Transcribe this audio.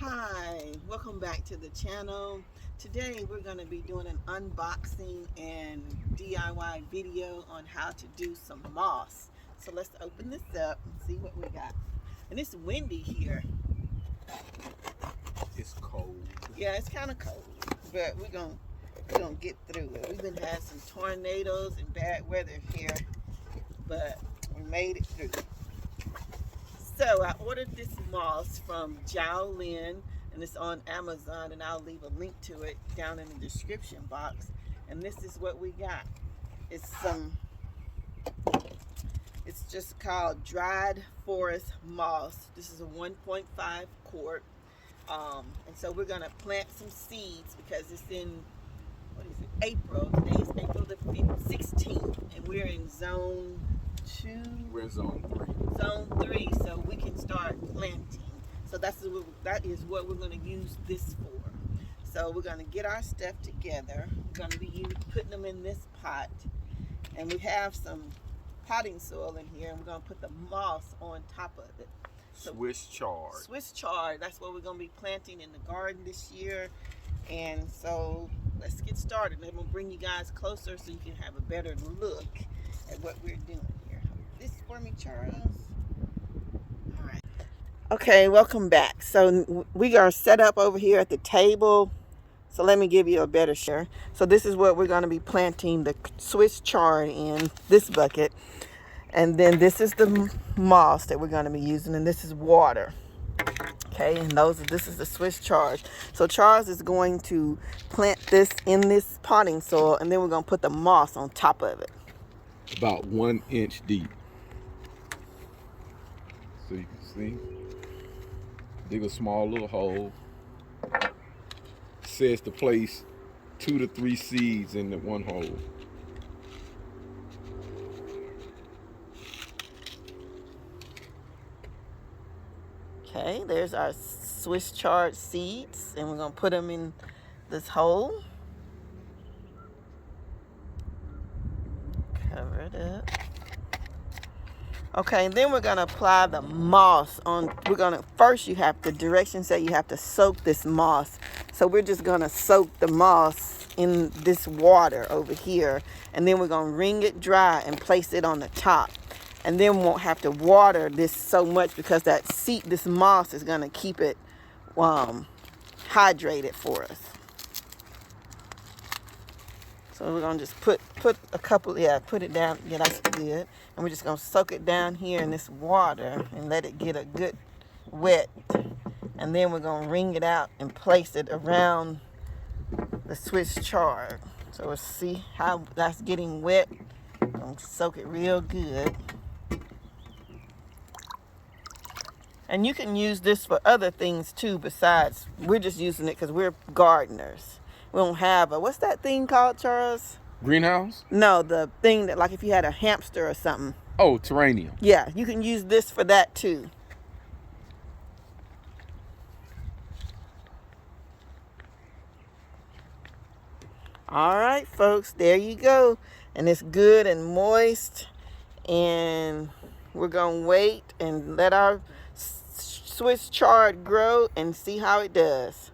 Hi, welcome back to the channel. Today we're going to be doing an unboxing and DIY video on how to do some moss. So let's open this up and see what we got. And it's windy here. It's cold. Yeah, it's kind of cold, but we're gonna get through it. We've been had some tornadoes and bad weather here, but we made it through. So I ordered this moss from Lin, and it's on Amazon, and I'll leave a link to it down in the description box. And this is what we got. It's just called dried forest moss. This is a 1.5 quart. And so we're gonna plant some seeds because it's in, what is it, April. Today is April the 16th, and we're in zone 2. We're in zone 3. Zone 3, so we can start planting. So that is what we're going to use this for. So we're going to get our stuff together. We're going to be putting them in this pot, and we have some potting soil in here, and we're going to put the moss on top of it. So Swiss Chard. Swiss Chard. That's what we're going to be planting in the garden this year. And so let's get started. I'm going to bring you guys closer so you can have a better look at what we're doing here. This for me, Charles. All right. Okay, welcome back. So we are set up over here at the table. So let me give you a better share. So this is what we're going to be planting the Swiss Chard in, this bucket. And then this is the moss that we're going to be using, and this is water. Okay, and this is the Swiss Chard. So Charles is going to plant this in this potting soil, and then we're going to put the moss on top of it. About 1 inch deep. So you can see. Dig a small little hole. Says to place 2 to 3 seeds in the one hole. Okay, there's our Swiss Chard seeds, and we're going to put them in this hole. Cover it up. Okay, and then we're going to apply the moss on. First the directions say you have to soak this moss. So we're just going to soak the moss in this water over here, and then we're going to wring it dry and place it on the top. And then we won't have to water this so much because this moss is going to keep it hydrated for us. So we're going to just put a couple, put it down. Yeah, that's good. And we're just going to soak it down here in this water and let it get a good wet. And then we're going to wring it out and place it around the Swiss Chard. So we'll see how that's getting wet. I'm going to soak it real good. And you can use this for other things too besides, we're just using it because we're gardeners. We don't have what's that thing called, Charles? Greenhouse? No, the thing that, like if you had a hamster or something. Oh, terrarium. Yeah, you can use this for that too. All right, folks, there you go. And it's good and moist. And we're going to wait and let our Swiss Chard grow and see how it does.